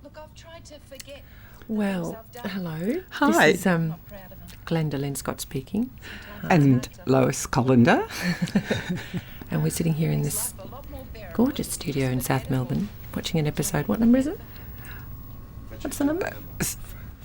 Look, I've tried to forget. Well, hello. Hi. This is Glenda Linscott speaking. And Lois Collinder. And we're sitting here in this gorgeous studio in South Melbourne watching an episode. What number is it? What's the number?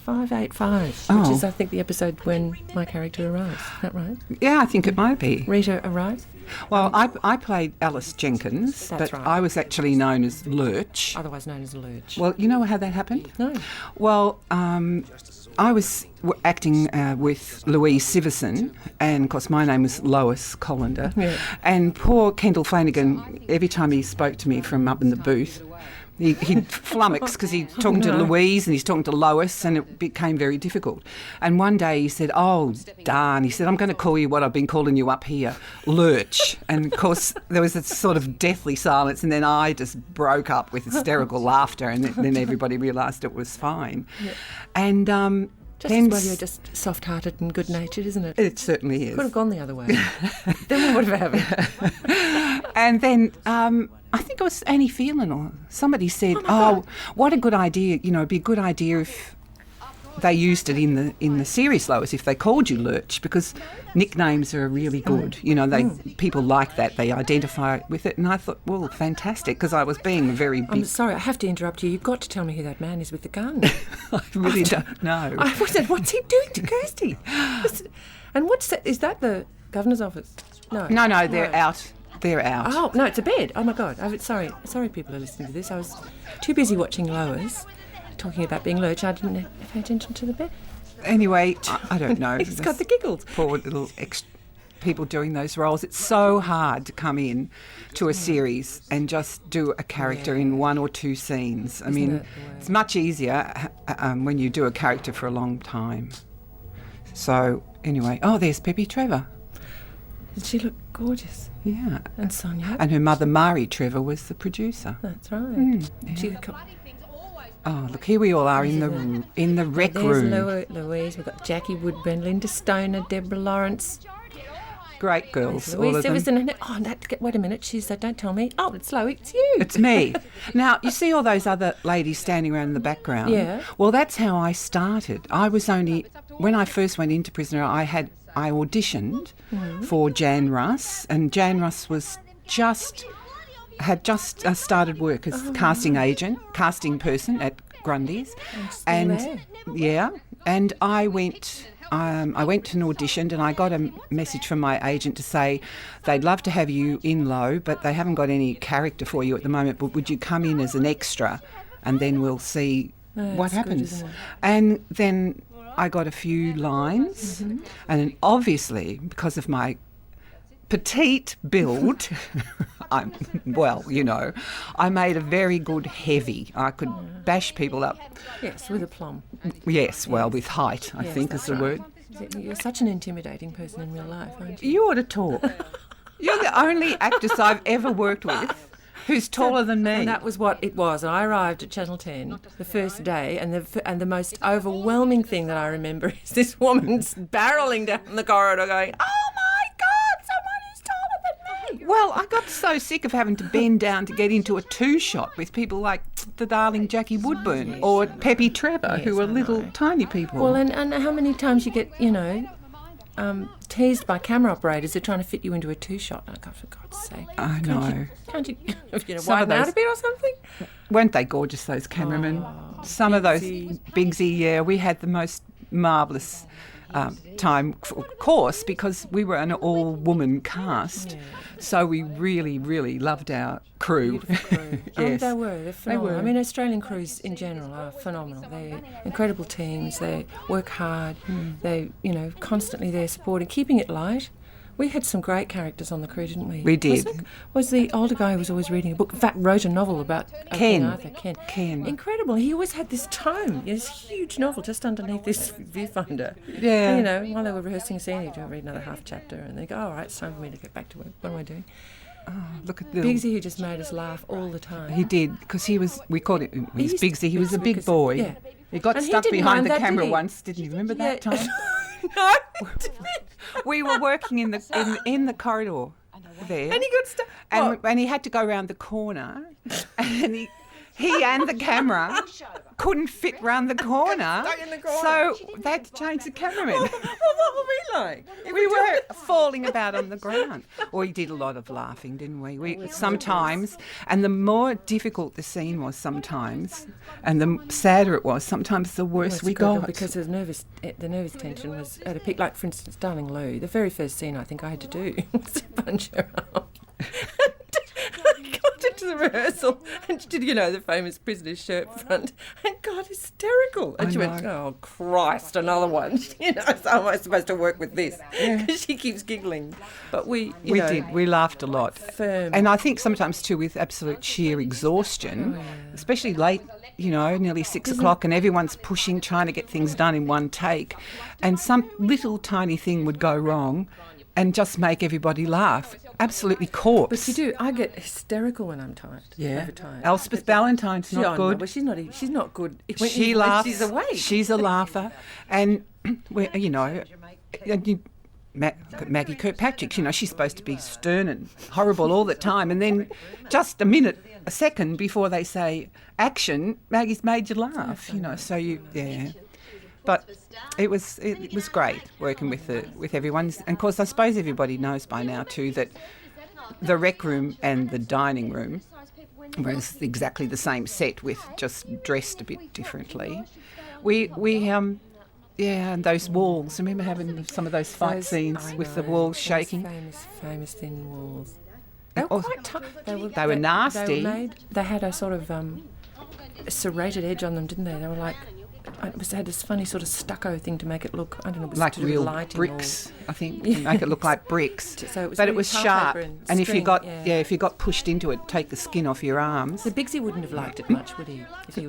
585, which is, I think, the episode when my character arrives. Is that right? Yeah, I think it might be. Rita arrives? Well, I played Alice Jenkins, That's but right. I was actually known as Lurch. Otherwise known as Lurch. Well, you know how that happened? No. Well, I was acting with Louise Siverson, and of course my name was Lois Collinder. Yeah. And poor Kendall Flanagan, every time he spoke to me from up in the booth, he'd flummox because he's talking to Louise and he's talking to Lois, and it became very difficult. And one day he said, "Oh, darn," he said, "I'm going to call you what I've been calling you up here, Lurch." And of course there was a sort of deathly silence, and then I just broke up with hysterical laughter, and then everybody realised it was fine. Yeah. And Just as well you're just soft-hearted and good-natured, isn't it? It certainly is. Could have gone the other way. Then what would have happened? And then I think it was Annie Phelan or somebody said, "Oh, what a good idea! You know, it'd be a good idea if they used it in the series, Lois, if they called you Lurch, because nicknames are really good. You know, people like that; they identify with it." And I thought, well, fantastic, because I was being very big. I'm sorry, I have to interrupt you. You've got to tell me who that man is with the gun. I really don't know. I said, what's he doing to Kirsty? And what's that? Is that the governor's office? No. No, they're out. They're out. Oh, no, it's a bed. Oh, my God. Sorry people are listening to this. I was too busy watching Lois talking about being Lurch. I didn't pay attention to the bed. Anyway, I don't know. He's got the giggles. Poor little people doing those roles. It's so hard to come in to a series and just do a character in one or two scenes. I mean, it's much easier when you do a character for a long time. So, anyway, there's Peppy Trevor. Did she look gorgeous? Yeah. And Sonia. And her mother, Mari Trevor, was the producer. That's right. Yeah. Oh, look, here we all are in the rec room. There's Louise, we've got Jackie Woodburn, Linda Stoner, Deborah Lawrence. Great girls, Louise all of them. Siverson. Wait a minute, she said, don't tell me. Oh, it's Lois, it's you. It's me. Now, you see all those other ladies standing around in the background? Yeah. Well, that's how I started. When I first went into Prisoner, I auditioned for Jan Russ, and Jan Russ had just started work as casting person at Grundy's, and I went and auditioned, and I got a message from my agent to say they'd love to have you in Low, but they haven't got any character for you at the moment, but would you come in as an extra and then we'll see what happens. Good, and then I got a few lines, and then obviously because of my petite build, I made a very good heavy. I could bash people up. Yes, with aplomb. Yes, well, with height, I think is the word. You're such an intimidating person in real life, aren't you? You ought to talk. You're the only actress I've ever worked with who's taller than me. And that was what it was. I arrived at Channel 10 the first day, and the most overwhelming thing that I remember is this woman's barrelling down the corridor going, "Oh my God, someone who's taller than me!" Well, I got so sick of having to bend down to get into a two-shot with people like the darling Jackie Woodburn or Peppy Trevor, who are little tiny people. Well, and how many times you get, teased by camera operators who are trying to fit you into a two-shot. Oh, God, for God's sake. I know. Can't you widen out a bit or something? Weren't they gorgeous, those cameramen? Some of those, Bigsy, yeah. We had the most marvellous time, of course, because we were an all-woman cast. Yeah. So we really, really loved our crew. Crew. Yes. They were. They're phenomenal. I mean, Australian crews in general are phenomenal. They're incredible teams. They work hard. They, constantly there supporting, keeping it light. We had some great characters on the crew, didn't we? We did. Was the older guy who was always reading a book, in fact, wrote a novel about King Arthur. Ken. Incredible. He always had this tome, this huge novel just underneath this viewfinder. Yeah. And, while they were rehearsing a scene, he'd read another half chapter, and they go, all right, it's time for me to get back to work. What am I doing? Oh, look at Bigsy, who just made us laugh all the time. He did, because we called it Bigsy. He was a big boy. Yeah. He got stuck behind the camera once, didn't you? Remember that time? No. We were working in the corridor there. And he got stuck. And he had to go around the corner, and he and the camera couldn't fit round the corner, so they had to change the cameraman. Well, what were we like? We were falling about on the ground. We did a lot of laughing, didn't we? We sometimes, and the more difficult the scene was sometimes, and the sadder it was, sometimes the worse we got. Because the nervous tension was at a peak. Like, for instance, Darling Lou, the very first scene I think I had to do was to punch her up. I got into the rehearsal and she did, the famous prisoner's shirt front, and got hysterical. And she went, "Oh, Christ, another one." So how am I supposed to work with this? Because she keeps giggling. But we did. We laughed a lot. Firm. And I think sometimes too with absolute sheer exhaustion, especially late, nearly 6 o'clock, and everyone's pushing, trying to get things done in one take, and some little tiny thing would go wrong and just make everybody laugh. Absolutely corpse. But you do. I get hysterical when I'm tired. Yeah. Overtired. Elspeth Ballantyne's not good. No, well, she's not good. She laughs. She's awake. She's a laugher. And, Maggie Kirkpatrick, she's supposed to be stern and horrible all the time. And then just a second before they say action, Maggie's made you laugh, so But it was great working with everyone. And of course, I suppose everybody knows by now too that the rec room and the dining room was exactly the same set with just dressed a bit differently. And those walls. Remember having some of those fight scenes with the walls shaking? Famous thin walls. They were quite tough. They were nasty. They had a sort of serrated edge on them, didn't they? They were like... They had this funny sort of stucco thing to make it look, I don't know, it was like real lighting bricks, I think, to make it look like bricks. So it was sharp, and if you got pushed into it, take the skin off your arms. The Bigsy wouldn't have liked it much, would he? If he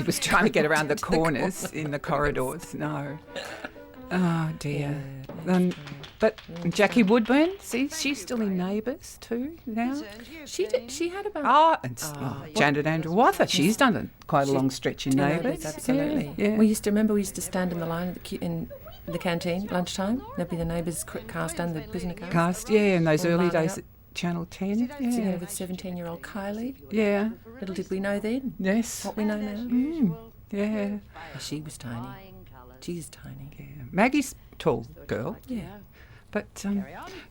was trying to get around the corners in the corridors. No. Oh dear. But Jackie Woodburn, she's still in Neighbours too now. She did. She had about. Janet Andrew Wather. She's done quite a long stretch in Neighbours. Absolutely. Yeah. We used to stand in the line in the canteen lunchtime. There'd be the Neighbours cast and the prisoner cast. In those early days at Channel 10. Sitting there with 17-year-old Kylie. Yeah. Little did we know then. Yes. What we know now. Yeah. She was tiny. She's tiny. Yeah. Maggie's tall girl. Yeah. But,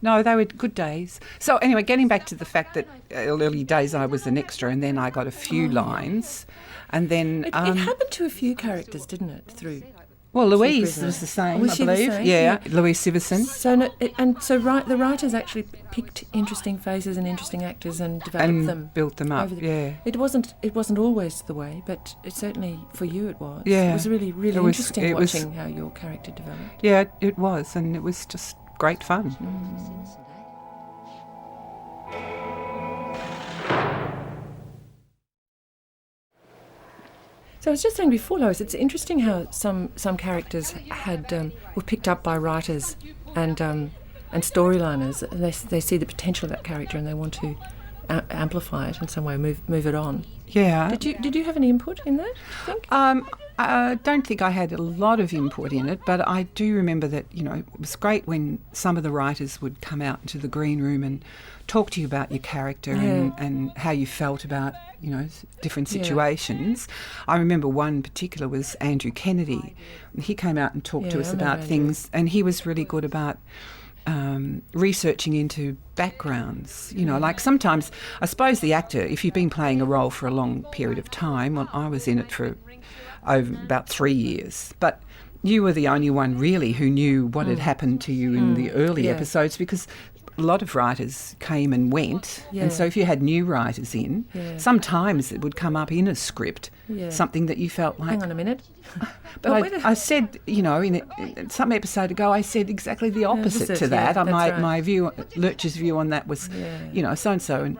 no, they were good days. So, anyway, getting back to the fact that early days I was an extra and then I got a few lines. And then... It happened to a few characters, didn't it, through... Well, Louise was the same, I believe. Yeah, Louise Siverson. So the writers actually picked interesting faces and interesting actors and developed them. Built them up, It wasn't always the way, but it certainly, for you, it was. Yeah. It was really, really interesting watching how your character developed. Yeah, it was, and it was just great fun. So I was just saying before, Lois, it's interesting how some characters were picked up by writers and storyliners. They see the potential of that character and they want to amplify it in some way, move it on. Yeah. Did you have any input in that, do you think? I don't think I had a lot of input in it, but I do remember that, it was great when some of the writers would come out into the green room and talk to you about your character and how you felt about, different situations. I remember one particular was Andrew Kennedy. He came out and talked to us about things, and he was really good about researching into backgrounds. Like sometimes, I suppose the actor, if you've been playing a role for a long period of time, well, I was in it for over about 3 years, but you were the only one really who knew what had happened to you in the early episodes, because a lot of writers came and went, and so if you had new writers in, sometimes it would come up in a script, something that you felt like... Hang on a minute. But I said, in some episode ago, I said exactly the opposite to that. My view, Lurch's view on that was, so-and-so, and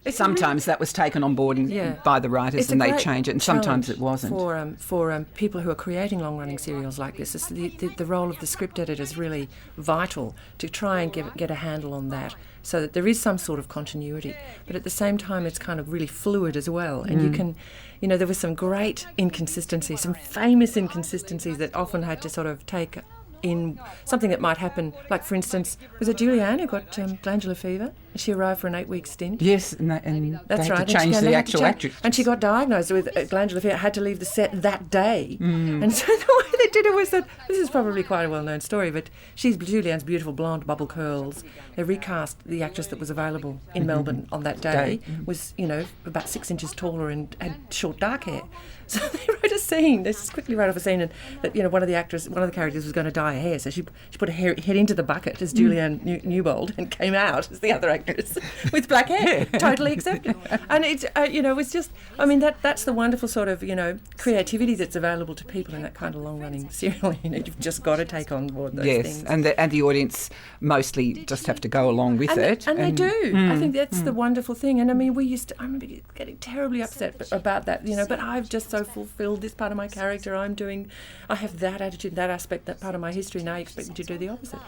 sometimes that was taken on board by the writers and they change it, and sometimes it wasn't. For people who are creating long-running serials like this, the role of the script editor is really vital to try and get a handle on that, so that there is some sort of continuity. But at the same time, it's kind of really fluid as well. And you can, there was some great inconsistencies, some famous inconsistencies that often had to sort of take in something that might happen. Like, for instance, was it Julianne who got glandular fever? She arrived for an 8-week stint. Yes, and that's they right. had to change the actual actress. And she got diagnosed with glandular fever, had to leave the set that day. And so the way they did it was that, this is probably quite a well-known story, but Julianne's beautiful blonde bubble curls. They recast the actress that was available in Melbourne on that day, was, about 6 inches taller and had short dark hair. So they wrote a scene. They just quickly wrote off a scene, and that one of the characters was going to dye her hair. So she put her head into the bucket as Julianne Newbold and came out as the other actress with black hair. Totally accepted. And it's it was just. I mean, that's the wonderful sort of creativity that's available to people in that kind of long running serial. You've just got to take on board those things. Yes, and the audience mostly just have to go along with it. And they do. I think that's the wonderful thing. And I mean, I remember getting terribly upset about that. But I've just so fulfilled this part of my character. I have that attitude, that aspect, that part of my history. Now you expect me to do the opposite.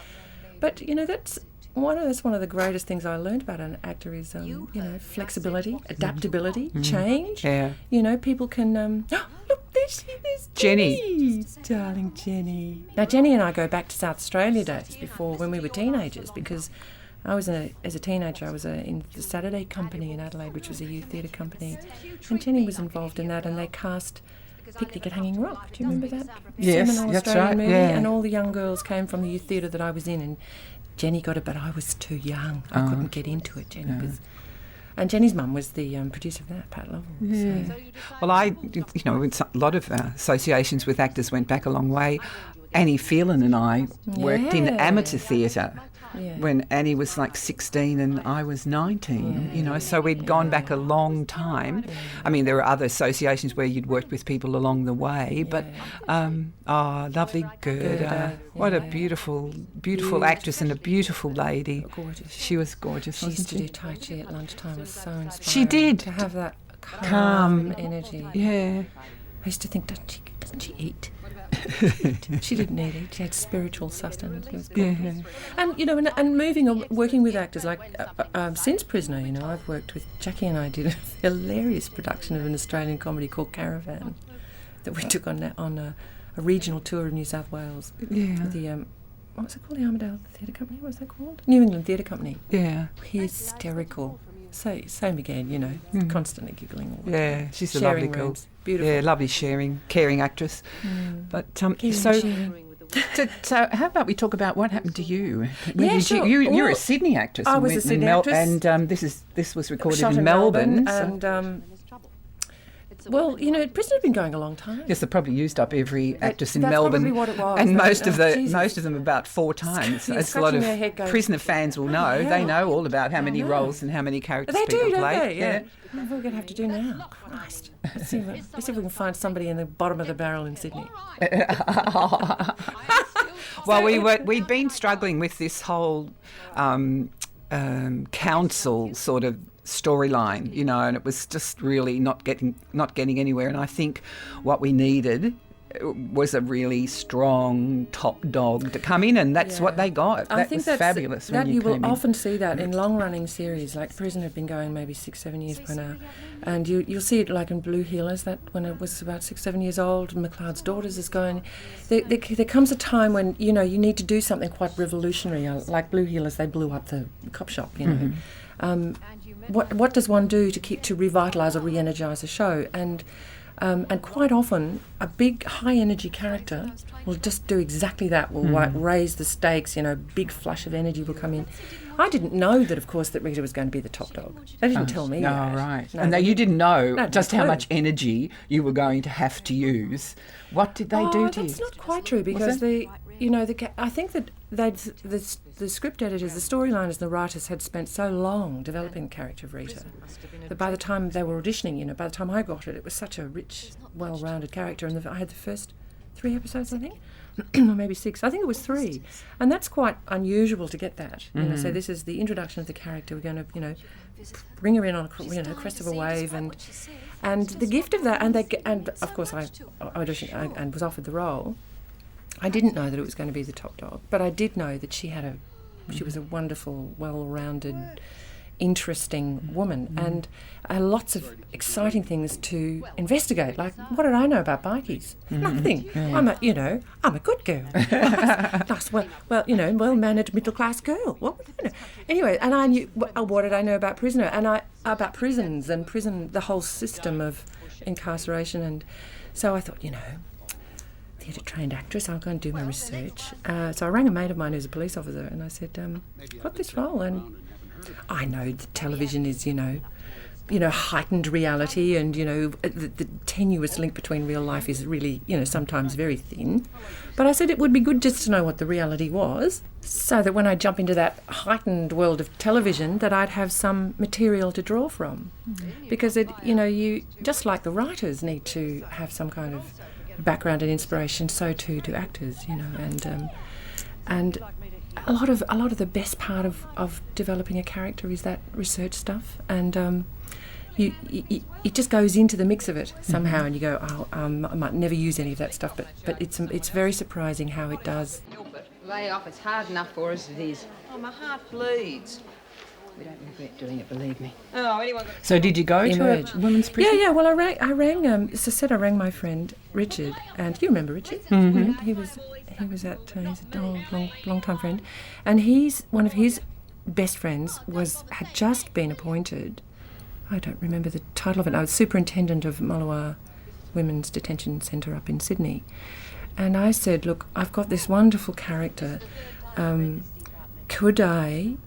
But that's one of the greatest things I learned about an actor is flexibility, adaptability, change. Yeah. People can look, there's Jenny, darling Jenny. Now Jenny and I go back to South Australia days before, when we were teenagers, because as a teenager, I was in the Saturday Company in Adelaide, which was a youth theatre company, and Jenny was involved in that, and they cast Picnic at Hanging Rock. Do you remember that? Yes, seminal that's Australian right. movie? Yeah. And all the young girls came from the youth theatre that I was in, and Jenny got it, but I was too young. I couldn't get into it, Jenny. And Jenny's mum was the producer of that, Pat Lovell. Yeah. So. Well, a lot of associations with actors went back a long way. Annie Phelan and I worked in amateur theatre. Yeah. When Annie was like 16 and I was 19, so we'd gone back a long time. Yeah. I mean, there were other associations where you'd worked with people along the way, but lovely Gerda. What a beautiful actress and a beautiful lady. Gorgeous. She was gorgeous, She wasn't used to she? do Tai Chi at lunchtime. It was so inspiring. She did. To have that calm energy. Yeah. I used to think, doesn't she eat? She didn't need it. She had spiritual sustenance. It was gorgeous. And and moving on, working with actors like since Prisoner, I've worked with Jackie, and I did a hilarious production of an Australian comedy called Caravan that we took on a regional tour of New South Wales. Yeah. With the what was it called? The Armadale Theatre Company. What was that called? New England Theatre Company. Yeah. Hysterical. Same again, constantly giggling all the time. She's a lovely girl. Rooms. Beautiful. Yeah, lovely caring actress. But so how about we talk about what happened to you? Sure. You're a Sydney actress. I was a Sydney actress. And this was recorded shot in Melbourne. And Prisoner had been going a long time. Yes, they probably used up every actress in that's Melbourne. Probably what it was. And most of them about 4 times. It's a lot of Prisoner fans will know. Yeah. They know all about how many roles and how many characters people play. They do, yeah. What are we going to have to do now? Christ. Let's see if we can find somebody in the bottom of the barrel in Sydney. Well, we'd been struggling with this whole council sort of storyline, and it was just really not getting anywhere. And I think what we needed was a really strong top dog to come in, and that's what they got. I think that's fabulous. That you will often see that in long-running series, like Prisoner had been going maybe 6-7 years by now, and you'll see it like in Blue Heelers, that when it was about 6-7 years old, McLeod's Daughters is going. There comes a time when you need to do something quite revolutionary, like Blue Heelers. They blew up the cop shop, What does one do to revitalise or re-energise a show? And quite often, a big, high-energy character will just do exactly that. Will raise the stakes. Big flush of energy will come in. I didn't know that, of course, that Rita was going to be the top dog. They didn't tell me that. Oh, right. No, and you didn't know just how much energy you were going to have to use. What did they do to you? That's not quite true, because I think that the script editors, the storyliners, the writers had spent so long developing the character of Rita that by the time they were auditioning, by the time I got it, it was such a rich, well-rounded character. And I had the first 3 episodes, I think, or maybe 6. I think it was 3, and that's quite unusual to get that. So this is the introduction of the character. We're going to, bring her in on a crest of a wave, and the gift of that, and of course I auditioned and was offered the role. I didn't know that it was going to be the top dog, but I did know that she was a wonderful, well-rounded, interesting woman, and lots of exciting things to investigate. Like, what did I know about bikies? Nothing. Yeah. I'm a good girl. Nice, well-mannered middle-class girl. What would I know? Anyway, and I knew what did I know about prisoner, and about prisons and the whole system of incarceration, and so I thought, theatre-trained actress, I'll go and do my research. So I rang a mate of mine who's a police officer, and I said, I've got this role, and I know that television is, heightened reality, and, the tenuous link between real life is really, sometimes very thin. But I said it would be good just to know what the reality was, so that when I jump into that heightened world of television, that I'd have some material to draw from. Because, you just like the writers need to have some kind of background and inspiration, so too do actors, and a lot of the best part of developing a character is that research stuff, and it just goes into the mix of it somehow, and you go, I might never use any of that stuff, but it's very surprising how it does. Lay off, it's hard enough for us as it is. Oh, my heart bleeds. We don't regret doing it, believe me. Oh, anyone. So did you go to a women's prison? Yeah. Well, I rang. As I said, I rang my friend Richard, and you remember Richard? Mm-hmm. He was he's a long time friend, and one of his best friends had just been appointed. I don't remember the title of it. I was superintendent of Mulluwa Women's Detention Centre up in Sydney, and I said, look, I've got this wonderful character. Could I?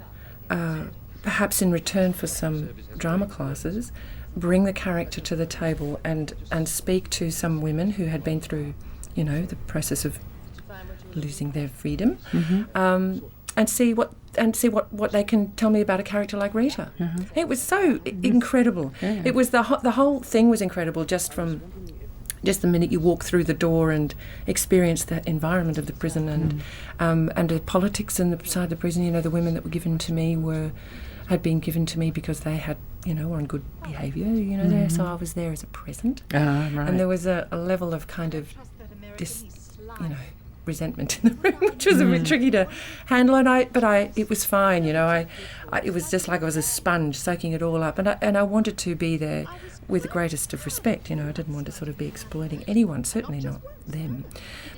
Perhaps in return for some drama classes, bring the character to the table and speak to some women who had been through, the process of losing their freedom, and see what they can tell me about a character like Rita. It was so incredible. Yeah. It was the whole thing was incredible, just from the minute you walk through the door and experience the environment of the prison and the politics inside the prison. The women that were given to me had been given to me because they had, were on good behaviour, there. So I was there as a present. Right. And there was a level of kind of resentment in the room, which was a bit tricky to handle. And it was fine, it was just like I was a sponge soaking it all up. And I wanted to be there with the greatest of respect. I didn't want to sort of be exploiting anyone, certainly not them.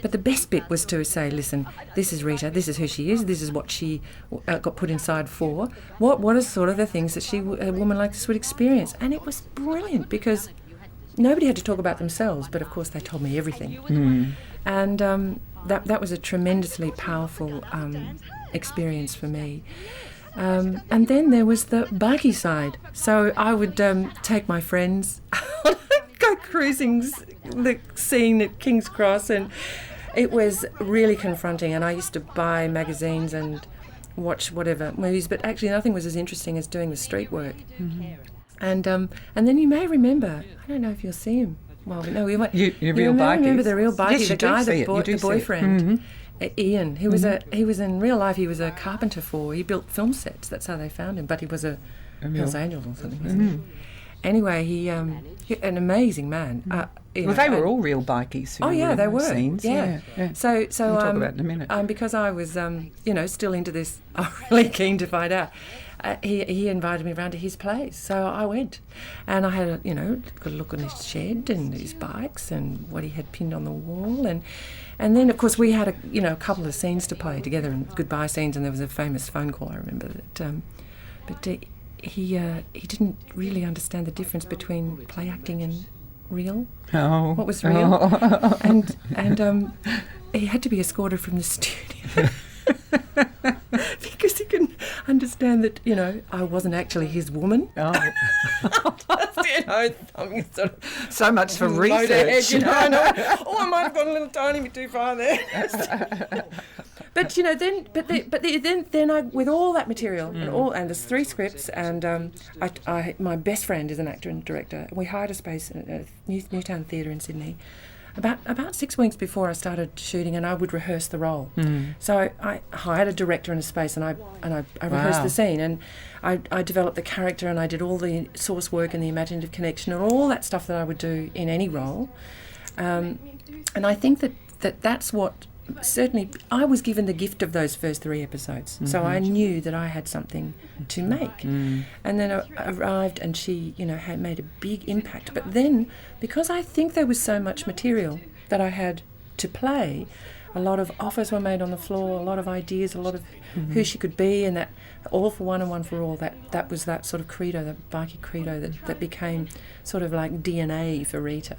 But the best bit was to say, listen, this is Rita, this is who she is, this is what she got put inside for. What are sort of the things that a woman like this would experience? And it was brilliant because nobody had to talk about themselves, but of course they told me everything. And that was a tremendously powerful experience for me. And then there was the bikie side. So I would take my friends, go cruising the scene at King's Cross, and it was really confronting. And I used to buy magazines and watch whatever movies, but actually nothing was as interesting as doing the street work. And then you may remember, I don't know if you'll see him. Well, no, we went. You real bikies. Remember the real bikie, yes, the guy, the boyfriend. Ian, he was in real life. He was a carpenter he built film sets. That's how they found him. But he was a Hells Angel or something, wasn't he? Anyway, he an amazing man. They were all real bikies. They were. Scenes. Yeah. So we'll talk about it in a minute. Because I was still into this, I was really keen to find out. He invited me round to his place, so I went, and I had got a look on his shed and his bikes and what he had pinned on the wall, and then of course we had a couple of scenes to play together, and goodbye scenes, and there was a famous phone call I remember that, but he didn't really understand the difference between play acting and real. Oh, what was real, and he had to be escorted from the studio. Because he couldn't understand that, I wasn't actually his woman. Oh. Sort of so much for research. I know. I might have gone a little tiny bit too far there. But then I, with all that material and there's 3 scripts, and my best friend is an actor and director. We hired a space at Newtown Theatre in Sydney. About 6 weeks before I started shooting, and I would rehearse the role. So I hired a director in a space, and I rehearsed the scene, and I developed the character, and I did all the source work and the imaginative connection and all that stuff that I would do in any role. And I think that's what certainly I was given the gift of those first 3 episodes, so I knew that I had something to make. And then I arrived, and she, had made a big impact. But then, because I think there was so much material that I had to play, a lot of offers were made on the floor, a lot of ideas, a lot of who she could be, and that all for one and one for all, that was that sort of credo, that bikie credo that became sort of like DNA for Rita.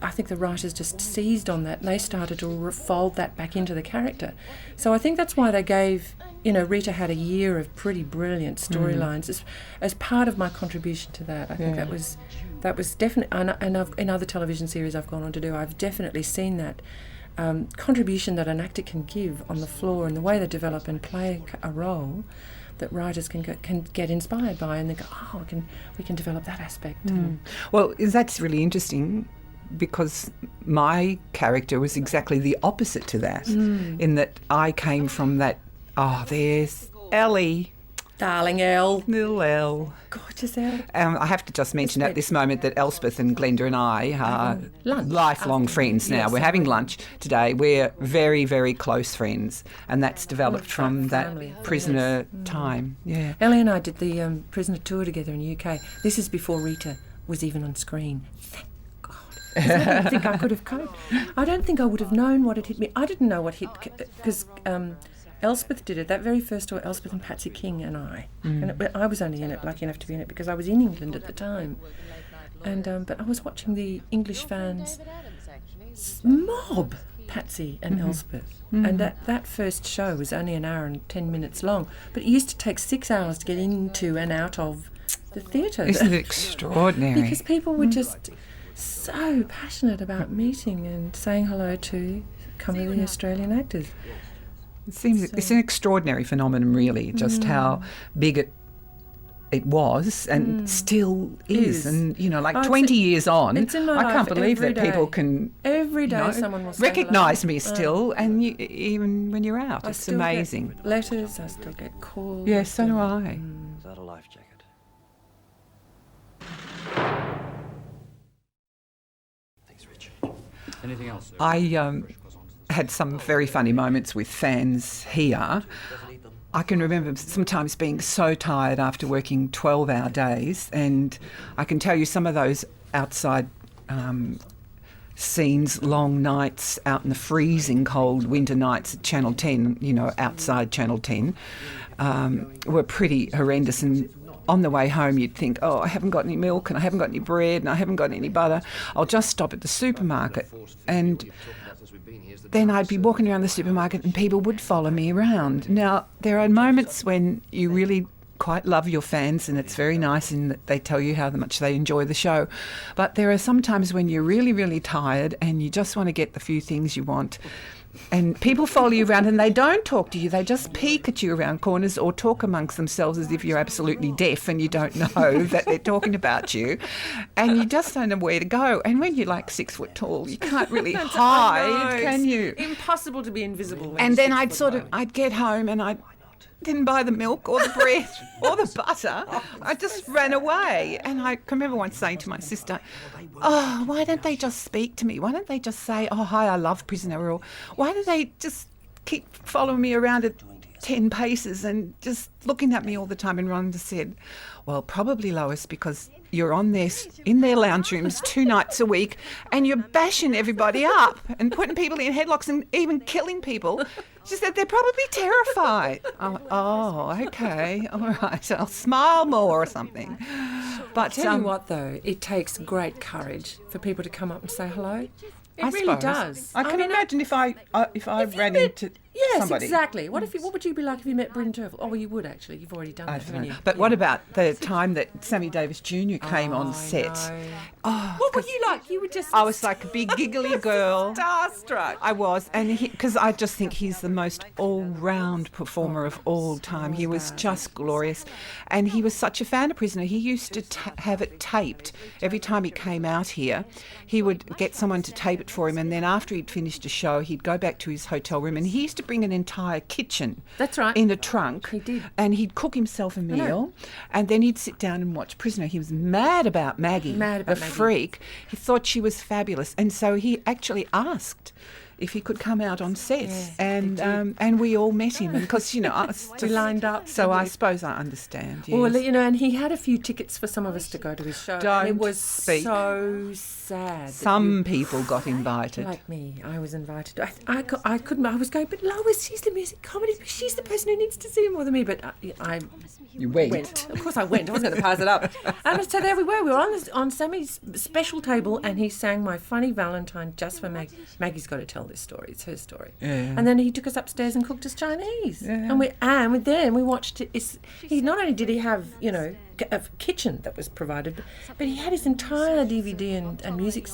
I think the writers just seized on that, and they started to fold that back into the character. So I think that's why they gave, Rita had a year of pretty brilliant storylines as part of my contribution to that. I think that was definitely, and in other television series I've gone on to do, I've definitely seen that contribution that an actor can give on the floor, and the way they develop and play a role that writers can get inspired by, and they go, we can develop that aspect. Well, that's really interesting, because my character was exactly the opposite to that, in that I came from that, there's Ellie. Darling Elle. Little Elle. Gorgeous Elle. I have to just mention at this moment that Elspeth and Glenda and I are lifelong friends now. Yes, we're having lunch today. We're very, very close friends, and that's developed from that prisoner time. Yeah. Ellie and I did the prisoner tour together in the UK. This is before Rita was even on screen. Thank God. 'Cause I don't think I could have coped. I don't think I would have known what had hit me. I didn't know what hit, because Elspeth did it, that very first tour, Elspeth and Patsy King and I. And I was only in it, lucky enough to be in it, because I was in England at the time. And but I was watching the English fans mob Patsy and Elspeth. And that first show was only an hour and 10 minutes long, but it used to take 6 hours to get into and out of the theatre. Isn't it extraordinary? Because people were just so passionate about meeting and saying hello to the Australian actors. It's an extraordinary phenomenon, really, just how big it was and still is. And, 20 years on, it's in my I can't life believe every that day. people can Every day someone will say recognise hello. me still, and even when you're out. It's amazing. Get letters, I still get calls. Yes, so do I. Is that a life jacket? Thanks, Rich. Anything else? I had some very funny moments with fans here. I can remember sometimes being so tired after working 12-hour days, and I can tell you some of those outside scenes, long nights out in the freezing cold winter nights at Channel 10, outside Channel 10, were pretty horrendous. And on the way home you'd think, I haven't got any milk, and I haven't got any bread, and I haven't got any butter. I'll just stop at the supermarket. And then I'd be walking around the supermarket and people would follow me around. Now, there are moments when you really quite love your fans, and it's very nice in that they tell you how much they enjoy the show. But there are some times when you're really, really tired and you just want to get the few things you want, and people follow you around and they don't talk to you. They just peek at you around corners or talk amongst themselves as if you're absolutely deaf and you don't know that they're talking about you, and you just don't know where to go. And when you're like 6 foot tall, you can't really hide, can you? Impossible to be invisible. And then I'd get home and I didn't buy the milk or the bread or the butter. I just ran away. And I can remember once saying to my sister, why don't they just speak to me? Why don't they just say, hi, I love Prisoner? Or why do they just keep following me around at 10 paces and just looking at me all the time? And Rhonda said, well, probably, Lois, because you're in their lounge rooms 2 nights a week and you're bashing everybody up and putting people in headlocks and even killing people. She said they're probably terrified. Okay, all right, I'll smile more or something. But Tell you what, though, it takes great courage for people to come up and say hello. It I really suppose. does. I can imagine if I ran into Yes, somebody. exactly. What would you be like if you met Bryn Terfel? Oh, well, you would actually. You've already done that, haven't you? But what about the time that Sammy Davis Jr. came on set? What were you like? You were just... I was like a big giggly girl. starstruck. I was, and because I just think he's the most all-round performer of all time. He was just glorious, and he was such a fan of Prisoner. He used to have it taped every time he came out here. He would get someone to tape it for him, and then after he'd finished a show, he'd go back to his hotel room, and he used to bring an entire kitchen. That's right. In a trunk. He did. And he'd cook himself a meal, and then he'd sit down and watch Prisoner. He was mad about Maggie, the freak. He thought she was fabulous, and so he actually asked if he could come out on set. Yeah, and we all met him, because We lined up. So I suppose I understand. Yes. Well, and he had a few tickets for some of us to go to his show. Don't and it was speak. so sad. Some people got invited. Like me, I was invited. I couldn't. I was going, but Lois, she's the music comedy. She's the person who needs to see him more than me. But I You went. Of course I went. I was going to pass it up. And so there we were. We were on Sammy's special table, and he sang My Funny Valentine just for Maggie. Maggie's got to tell this story. It's her story. Yeah. And then he took us upstairs and cooked us Chinese. Yeah. And then we watched it. He not only did he have, a kitchen that was provided, but he had his entire DVD and music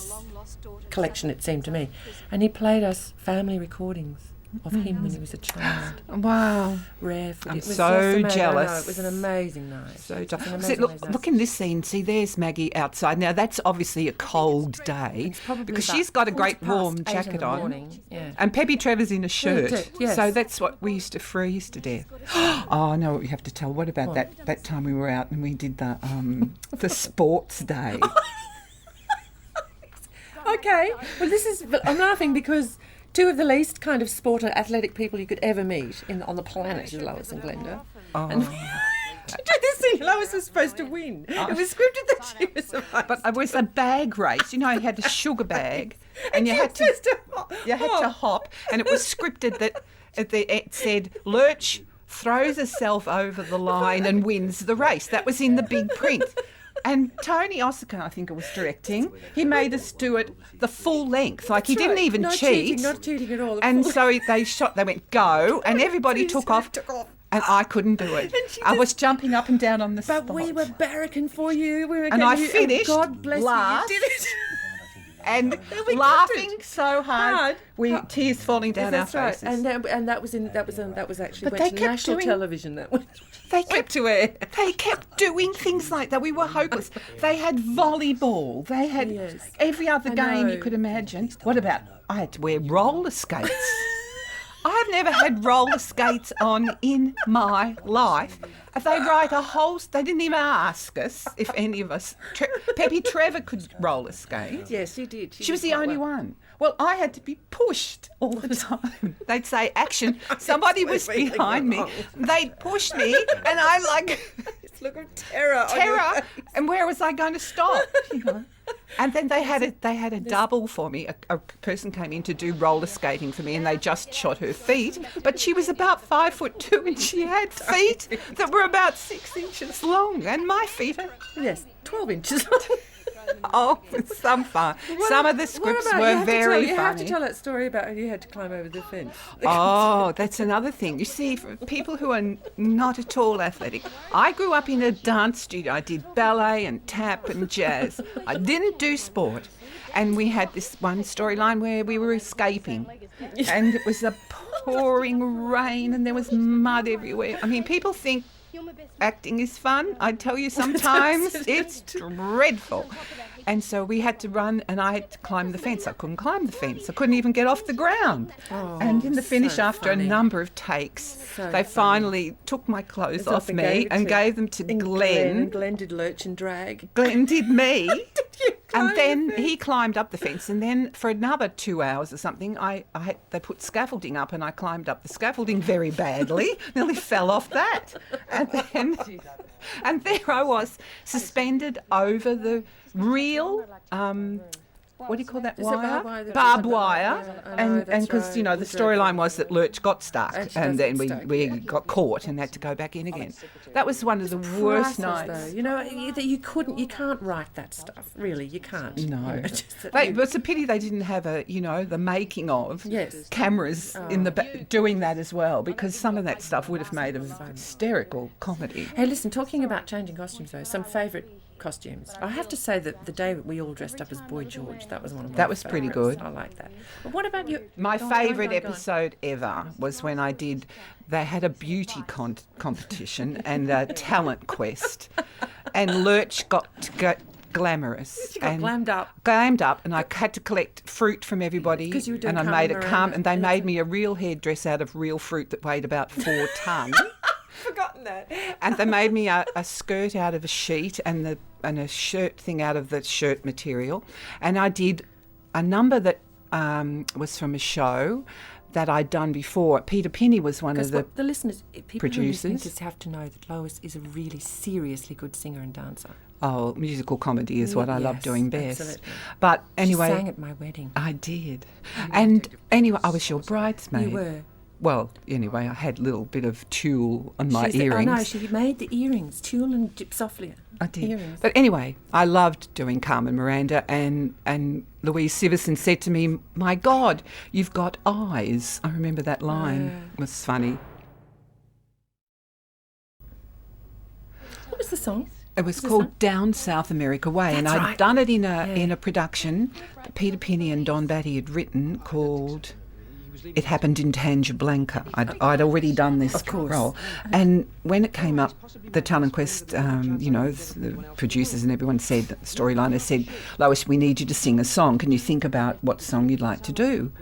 collection, it seemed to me. And he played us family recordings of him when he was a child. Wow. Rare for I'm it was so just amazing. jealous. I know, it was an amazing night. So It's an See, amazing, look, amazing look in this scene. See, there's Maggie outside. Now, that's obviously a cold day, It's probably because about she's got a great 8:15 warm in jacket the on. morning. Yeah. And Peppy Trevor's in a shirt. Yes. So that's what we used to freeze to death. Oh, I know what we have to tell. What about that time we were out and we did the sports day? Okay. Well, I'm laughing because two of the least kind of sport or athletic people you could ever meet on the planet is Lois and Glenda. Oh. And this thing, Lois was supposed to win. It was scripted that she was supposed But it was a bag race. You had a sugar bag, and you had to hop, and it was scripted that it said Lurch throws herself over the line and wins the race. That was in the big print. And Tony Osaka, I think it was directing, he made us do it the full length. Like, he didn't even cheat. Not cheating at all. And so they went go, and everybody took off. And I couldn't do it. I was jumping up and down on the spot. But we were barracking for you. And I finished God bless last. you. You did it. And We laughing couldn't. so hard, tears falling down our That's right. faces. And that was actually But went they to kept national doing- television. That went to air. They kept doing things like that. We were hopeless. They had volleyball. They had Yes. every other I game know. you could imagine. What about, I had to wear roller skates. I've never had roller skates on in my life. They they didn't even ask us if any of us. Peppy Trevor could roller skate. Yes, she did. She was the did quite only well. one. Well, I had to be pushed all the time. They'd say, action. Somebody was Absolutely behind me. wrong. They'd push me, and I This look of terror. on your terror. face. And where was I going to stop? And then they had a double for me. A person came in to do roller skating for me, and they just shot her feet. But she was about 5'2", and she had feet that were about 6 inches long, and my feet are. Yes, 12 inches. Oh, it's some fun. Some of the scripts were very funny. You have to tell that story about how you had to climb over the fence. Oh, that's another thing. You see, for people who are not at all athletic, I grew up in a dance studio. I did ballet and tap and jazz. I didn't do sport. And we had this one storyline where we were escaping. And it was a pouring rain and there was mud everywhere. I mean, people think acting is fun. I tell you, sometimes it's dreadful. And so we had to run, and I had to climb the fence. I couldn't climb the fence. I couldn't even get off the ground. And in the finish, so after funny. a number of takes, So they funny. finally took my clothes off me and gave them to And Glenn. Glenn did Lurch and drag. Glenn did me. climb And then the fence? he climbed up the fence, and then for another 2 hours or something, they put scaffolding up, and I climbed up the scaffolding very badly, nearly fell off that. And there I was, suspended over the real, what do you call that Is it wire? barbed wire? Barbed Yeah, wire. I know, And that's because, right. the It was storyline was that Lurch got stuck, And she and does then get stuck, we yeah. got caught and had to go back in again. That was one of the worst Priceless, nights. though. You can't write that stuff. Really, you can't. No. Just that But it's a pity they didn't have the making of Yes. cameras in the doing that as well, because some of that stuff would have made a hysterical comedy. Hey, listen, talking about changing costumes, though, some favourite costumes. I have to say that the day that we all dressed up as Boy George, that was one of my That was pretty favourites. good. I like that. But what about you? My Go on, favourite go on. episode ever was when they had a beauty competition and a talent quest, and Lurch got to go glamorous. She got and glammed up. and I had to collect fruit from everybody. 'Cause you were doing and I made Carmen a calm, Miranda. and they made me a real hairdress out of real fruit that weighed about 4 tonne. Forgotten that. And they made me a skirt out of a sheet and a shirt thing out of the shirt material. And I did a number that was from a show that I'd done before. Peter Penny was one of Because the listeners, people producers. who listen to this have to know that Lois is a really seriously good singer and dancer. Oh, musical comedy is what I love Yes, doing best. absolutely. But anyway, She sang at my wedding. I did. And anyway, I was your bridesmaid. You were. Well, anyway, I had a little bit of tulle on my earrings. I know, she made the earrings, tulle and gypsophlia. I did. Earrings. But anyway, I loved doing Carmen Miranda, and Louise Siverson said to me, "My God, you've got eyes." I remember that line. It was funny. What was the song? It was called Down South America Way, and I'd right. done it in a production that Peter Penny and Don Batty had written called It Happened in Tangier-Blanca. I'd already done this role. And when it came up, the Talent Quest, the producers and everyone said, the storyliners said, "Lois, we need you to sing a song. Can you think about what song you'd like to do?"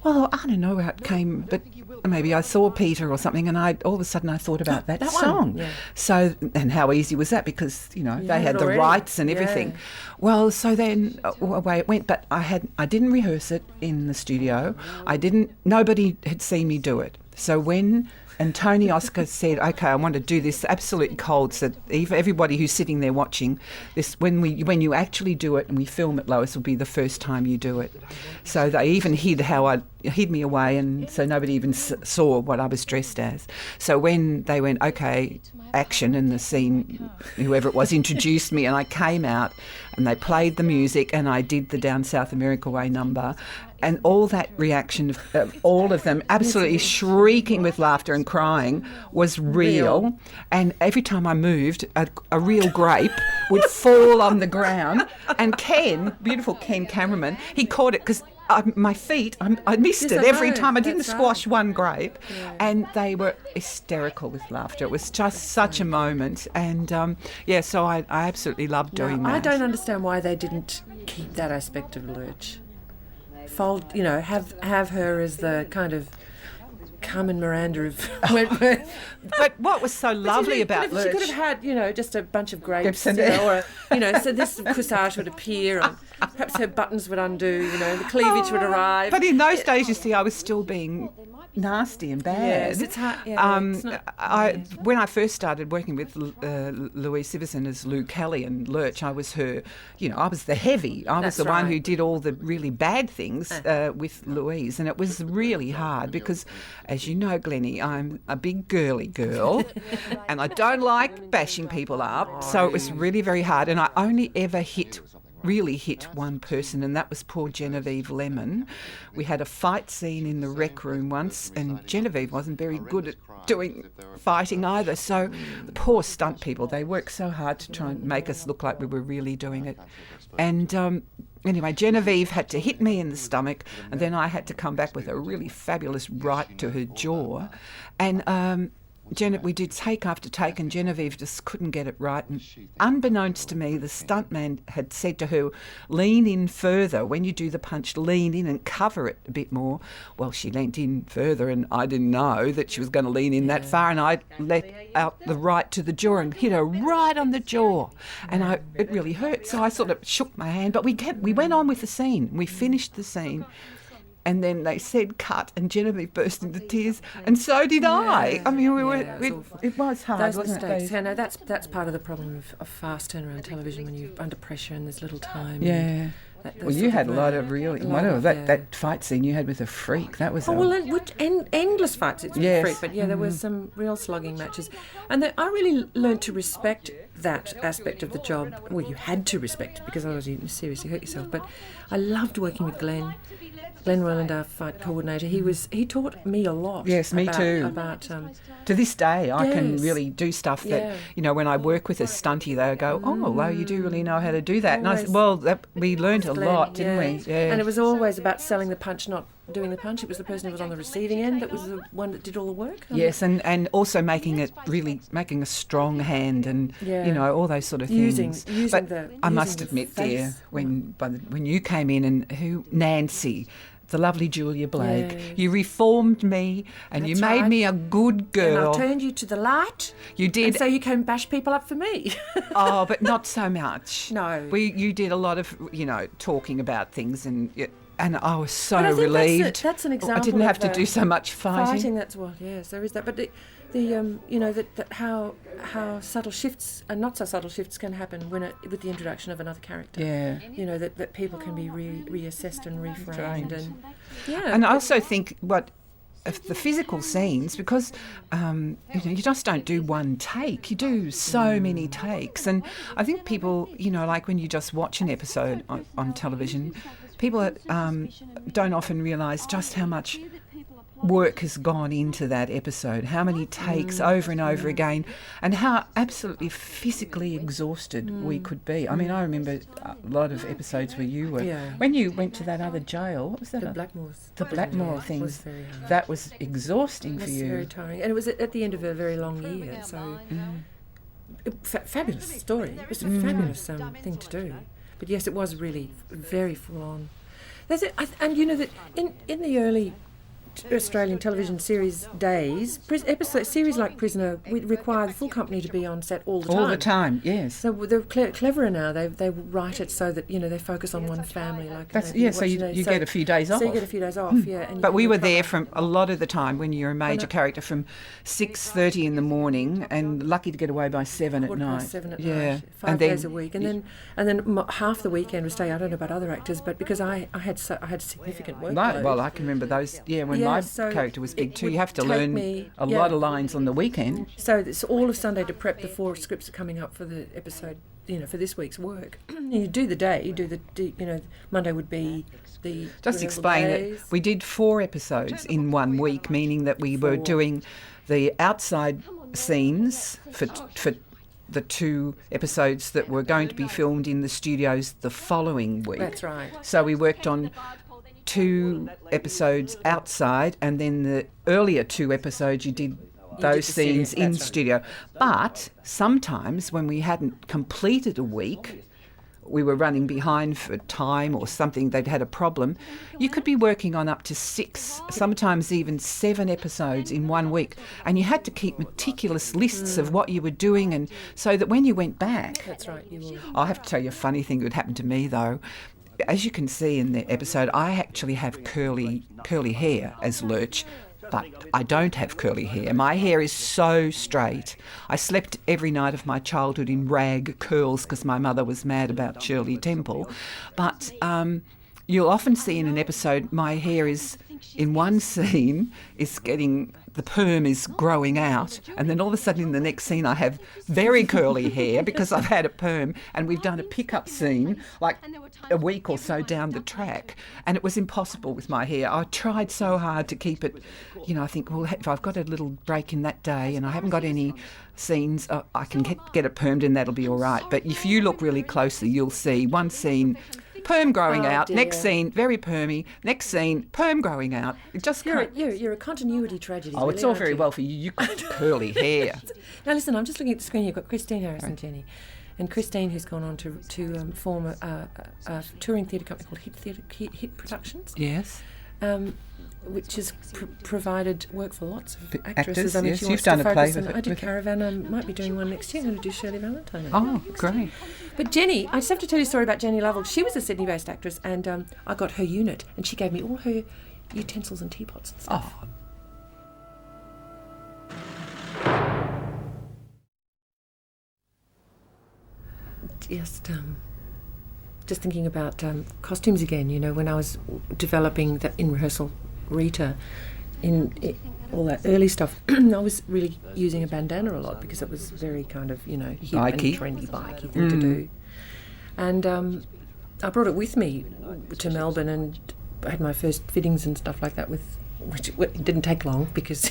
Well, I don't know how it came, but maybe I saw Peter or something, and all of a sudden I thought about that song. Yeah. So, and how easy was that? Because, they had the rights and everything. Yeah. Well, so then away it went, but I didn't rehearse it in the studio. Nobody had seen me do it. So when Tony Oscar said, "Okay, I want to do this absolutely cold, so everybody who's sitting there watching this, when you actually do it and we film it, Lois, will be the first time you do it." So they even hid me away, and so nobody even saw what I was dressed as. So when they went, "Okay, action," and the scene, whoever it was introduced me, and I came out and they played the music and I did the Down South America Way number, and all that reaction of all of them absolutely shrieking with laughter and crying was real. And every time I moved, a real grape would fall on the ground, and beautiful Ken cameraman, he caught it because my feet, I missed it every time. I didn't squash one grape. Yeah. And they were hysterical with laughter. It was just such a moment. And, so I absolutely loved doing that. I don't understand why they didn't keep that aspect of Lurch. Have her as the kind of Carmen Miranda of Wentworth. But what was so lovely about Lurch? She could have had, just a bunch of grapes, so this corsage would appear, and perhaps her buttons would undo, the cleavage would arrive. But in those days, you see, I was still being nasty and bad. Yes, it's hard. Yeah, when I first started working with Louise Siverson as Lou Kelly and Lurch, I was her, I was the heavy. I was the one who did all the really bad things with Louise, and it was really hard because, as you know, Glennie, I'm a big girly girl and I don't like bashing people up, so it was really very hard, and I only ever really hit one person, and that was poor Genevieve Lemon. We had a fight scene in the rec room once, and Genevieve wasn't very good at doing fighting either, so the poor stunt people, they worked so hard to try and make us look like we were really doing it. And anyway, Genevieve had to hit me in the stomach, and then I had to come back with a really fabulous right to her jaw, and we did take after take, and Genevieve just couldn't get it right. And unbeknownst to me, the stuntman had said to her, "Lean in further. When you do the punch, lean in and cover it a bit more." Well, she leant in further, and I didn't know that she was going to lean in that far, and I let out the right to the jaw and hit her right on the jaw. And it really hurt, so I sort of shook my hand. But we went on with the scene. We finished the scene. And then they said cut, and Genevieve burst into tears, and so did I. I mean, it was hard, those wasn't mistakes. it? No, that's part of the problem of fast turnaround television when you're under pressure and there's little time. Yeah. Well, you had a lot of that fight scene you had with a freak. That was endless fights. It's with freak, but there were some real slugging matches, and I really learned to respect that aspect of the job. Well, you had to respect it because otherwise you seriously hurt yourself. But I loved working with Glenn Roland, our fight coordinator. He taught me a lot. Yes, me too. To this day, I can really do stuff that, when I work with a stunty, they'll go, "Oh, you do really know how to do that." And I said, "Well, we learned a lot, didn't we?" Yeah. And it was always about selling the punch, not doing the punch. It was the person who was on the receiving end that was the one that did all the work. Yes, and also making a strong hand and, all those sort of things. I must admit, dear, when you came in and Nancy, the lovely Julia Blake, you reformed me and you made me a good girl. And I turned you to the light. You did. And so you can bash people up for me. Oh, but not so much. No. You did a lot of, talking about things and And I was so But I think relieved. that's an example I didn't have of, to do so much fighting. That's what, yes, there is that. But how subtle shifts and not so subtle shifts can happen with the introduction of another character. Yeah. That people can be reassessed and reframed. Right. And yeah. And I also think of the physical scenes, because you just don't do one take. You do so many takes. And I think people, like when you just watch an episode on television, people don't often realise just how much work has gone into that episode, how many takes over and over again, and how absolutely physically exhausted we could be. I mean, I remember a lot of episodes where you were, when you went to that other jail, what was that? The Blackmores. The Blackmore things. Was very hard. That was exhausting for you. It was very tiring. And it was at the end of a very long year, so fabulous story. It was a fabulous thing to do. But yes, it was really very full on. That's it. And you know that in the early Australian television series days, series like Prisoner would require the full company to be on set all the time. All the time, yes. So they're cleverer now. They write it so that they focus on one family. So you get a few days off. So you get a few days off, yeah. And but we were there from a lot of the time when you're a major character from 6:30 in the morning and lucky to get away by 7 at night. 7 at yeah. night, 5 days a week, and then half the weekend would stay. I don't know about other actors, but because I had significant workload. Right, well, I can remember those. Yeah, when my character was big too. You have to learn a lot of lines on the weekend. So it's all of Sunday to prep the 4 scripts are coming up for the episode, for this week's work. You do the day, Monday would be the... Just explain that we did 4 episodes in 1 week, meaning that we were doing the outside scenes for the 2 episodes that were going to be filmed in the studios the following week. That's right. So we worked on 2 episodes outside, and then the earlier 2 episodes you did those scenes in studio. But sometimes when we hadn't completed a week, we were running behind for time or something, they'd had a problem, you could be working on up to 6, sometimes even 7 episodes in 1 week. And you had to keep meticulous lists of what you were doing, and so that when you went back... That's right, you will. I'll have to tell you a funny thing that would happen to me, though. As you can see in the episode, I actually have curly hair as Lurch, but I don't have curly hair. My hair is so straight. I slept every night of my childhood in rag curls because my mother was mad about Shirley Temple. But you'll often see in an episode my hair is, in one scene, is getting... the perm is growing out, and then all of a sudden in the next scene I have very curly hair because I've had a perm, and we've done a pickup scene like a week or so down the track, and it was impossible with my hair. I tried so hard to keep it, I think, well, if I've got a little break in that day and I haven't got any scenes, I can get it permed and that'll be all right. But if you look really closely, you'll see one scene... perm growing out. Dear. Next scene, very permy. Next scene, perm growing out. It just you're a continuity tragedy. Oh, really, it's all very well for you. You've got curly hair. Now listen, I'm just looking at the screen. You've got Christine Harris and Jenny, and Christine, who's gone on to form a touring theatre company called Hit Productions. Yes. Which has provided work for lots of actresses. I mean, yes, you've done a play with it. I did Caravan. I might be doing one next year. I'm going to do Shirley Valentine. Oh, great. But Jenny, I just have to tell you a story about Jenny Lovell. She was a Sydney-based actress, and I got her unit, and she gave me all her utensils and teapots and stuff. Oh. Just thinking about costumes again, when I was developing that in rehearsal Rita, in all that early stuff, I was really using a bandana a lot because it was very kind of, hip bikey. and trendy, bikey thing to do. And I brought it with me to Melbourne and I had my first fittings and stuff like that which it didn't take long because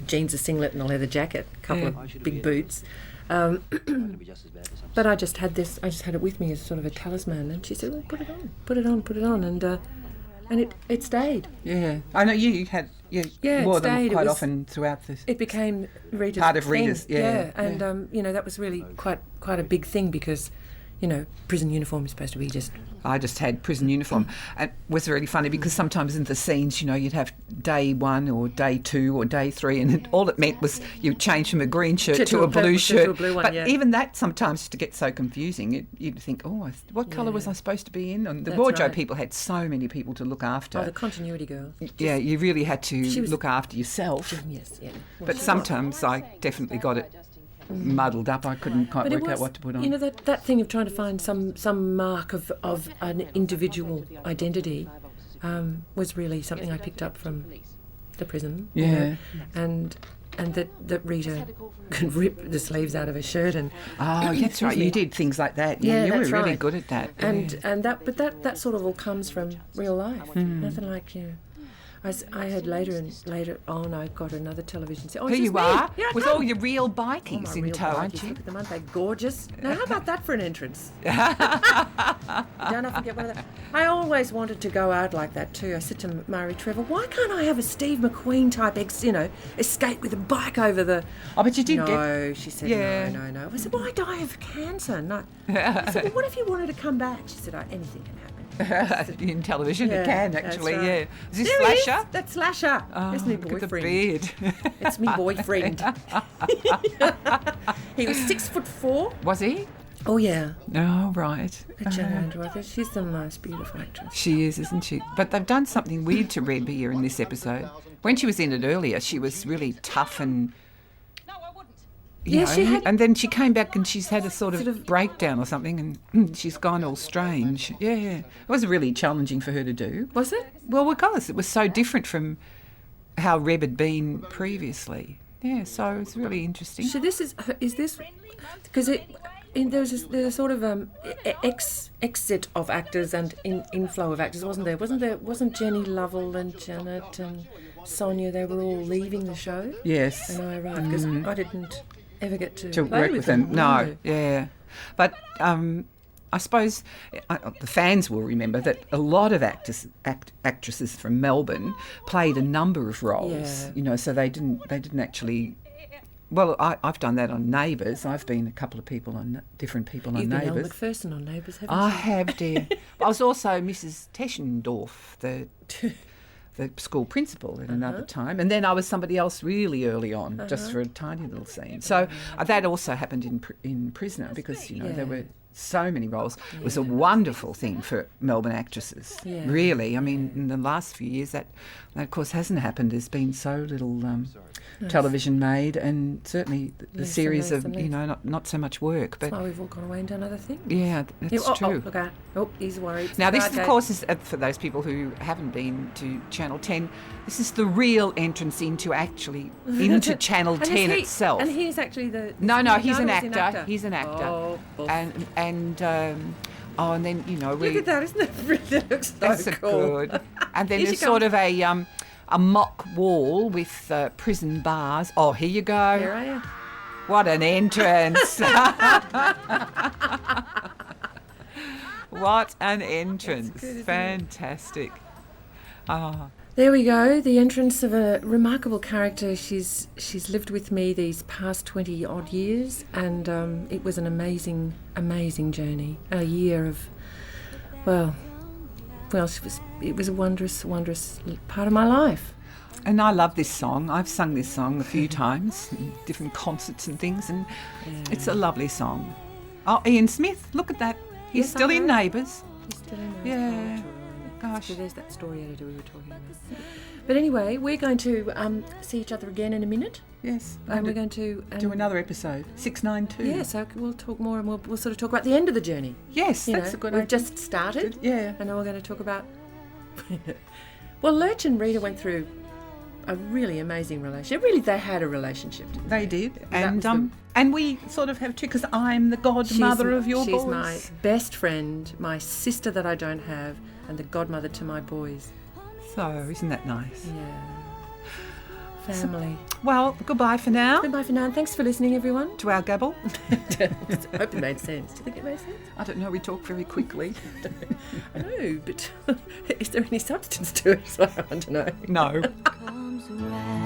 jeans, a singlet and a leather jacket, a couple of big boots. But I just had it with me as sort of a talisman, and she said, well, put it on, and it stayed. Yeah, I know you wore them quite often throughout this. It became Rita's part of thing. Rita's, and that was really quite a big thing because, prison uniform is supposed to be just I just had prison uniform. And it was really funny because sometimes in the scenes, you know, you'd have day 1 or day 2 or day 3, and all it meant was you change from a green shirt to a blue shirt. To a blue one, but yeah. even that sometimes to get so confusing, you'd think, what colour was I supposed to be in? And the wardrobe people had so many people to look after. Oh, the continuity girl. Yeah, you really had to look after yourself. Yes, yeah. But sometimes I definitely got it muddled up. I couldn't quite work out what to put on. You know, that thing of trying to find some mark of an individual identity was really something I picked up from the prison. Yeah. You know, and that Rita could rip the sleeves out of her shirt and that's right. You did things like that. Yeah, you were really good at that. And that sort of all comes from real life. Nothing like I had later on I got another television set. Oh, here you are, yeah, with all your real bikies my in real tow, aren't bikies. you? Look at them, aren't they gorgeous? Now, how about that for an entrance? Don't often get one of that. I always wanted to go out like that too. I said to Murray Trevor, why can't I have a Steve McQueen type, escape with a bike over the... Oh, but you did get... No, she said, no. I said, why die of cancer? No. I said, well, what if you wanted to come back? She said, anything can happen. In television, it can actually, right. yeah. Is this There Slasher? He is. That's Slasher. Oh, That's my look at the boyfriend. beard. It's me boyfriend. He was 6'4". Was he? Oh yeah. Oh, right. She's the most beautiful actress. She is, isn't she? But they've done something weird to Reba here in this episode. When she was in it earlier, she was really tough and... She had... And then she came back and she's had a sort of breakdown or something, and she's gone all strange. Yeah. It was really challenging for her to do. Was it? Well, because it was so different from how Reb had been previously. Yeah, so it's really interesting. So this is this... Because there's a sort of exit of actors and inflow of actors, wasn't there? Wasn't Jenny Lovell and Janet and Sonia, they were all leaving the show? Yes. Am I right? Because I didn't ever get to work with them. No, yeah. But I suppose the fans will remember that a lot of actresses from Melbourne played a number of roles. Yeah. So they didn't actually. Well, I've done that on Neighbours. I've been a couple of people on different people on Neighbours. You've been Elle McPherson on Neighbours, haven't you? I have, dear. I was also Mrs. Teschendorf, the school principal at another time, and then I was somebody else really early on, just for a tiny little scene. So that also happened in Prisoner because there were so many roles. It was a wonderful thing for Melbourne actresses, really. I mean, in the last few years, that of course hasn't happened. There's been so little television made, and certainly the series of not so much work. But that's why we've all gone away and done other things. Yeah, that's true. Look out! Oh, he's worried. Now this, of course, is for those people who haven't been to Channel 10. This is the real entrance into Channel 10 itself. And he's actually the... No, he's an actor. He's an actor. Oh, and then look at that! Isn't that really? That looks so that's cool. Good. And then there's sort of a mock wall with prison bars. Oh, here you go. Here I am. What an entrance! What an entrance! Good, Fantastic. There we go, the entrance of a remarkable character. She's lived with me these past 20 odd years, and it was an amazing journey. A year of, it was a wondrous part of my life. And I love this song. I've sung this song a few times in different concerts and things, and it's a lovely song. Oh, Ian Smith, look at that. He's still in Neighbours. He's still in Neighbours. Yeah. Gosh. So there's that story editor we were talking about. But anyway, we're going to see each other again in a minute. Yes. And we're going to... do another episode, 692. Yeah, so we'll talk more, and we'll sort of talk about the end of the journey. Yes, that's a good idea. We've just started. Yeah. And then we're going to talk about... Well, Lurch and Rita went through a really amazing relationship. Really, they had a relationship. They did. And we sort of have too, because I'm the godmother of your boys. She's my best friend, my sister that I don't have, and the godmother to my boys. So, isn't that nice? Yeah. Family. Well, goodbye for now. Goodbye for now, and thanks for listening, everyone. To our gabble. I hope it made sense. Do you think it made sense? I don't know, we talk very quickly. I know, but is there any substance to it? So I don't know. No. Comes around.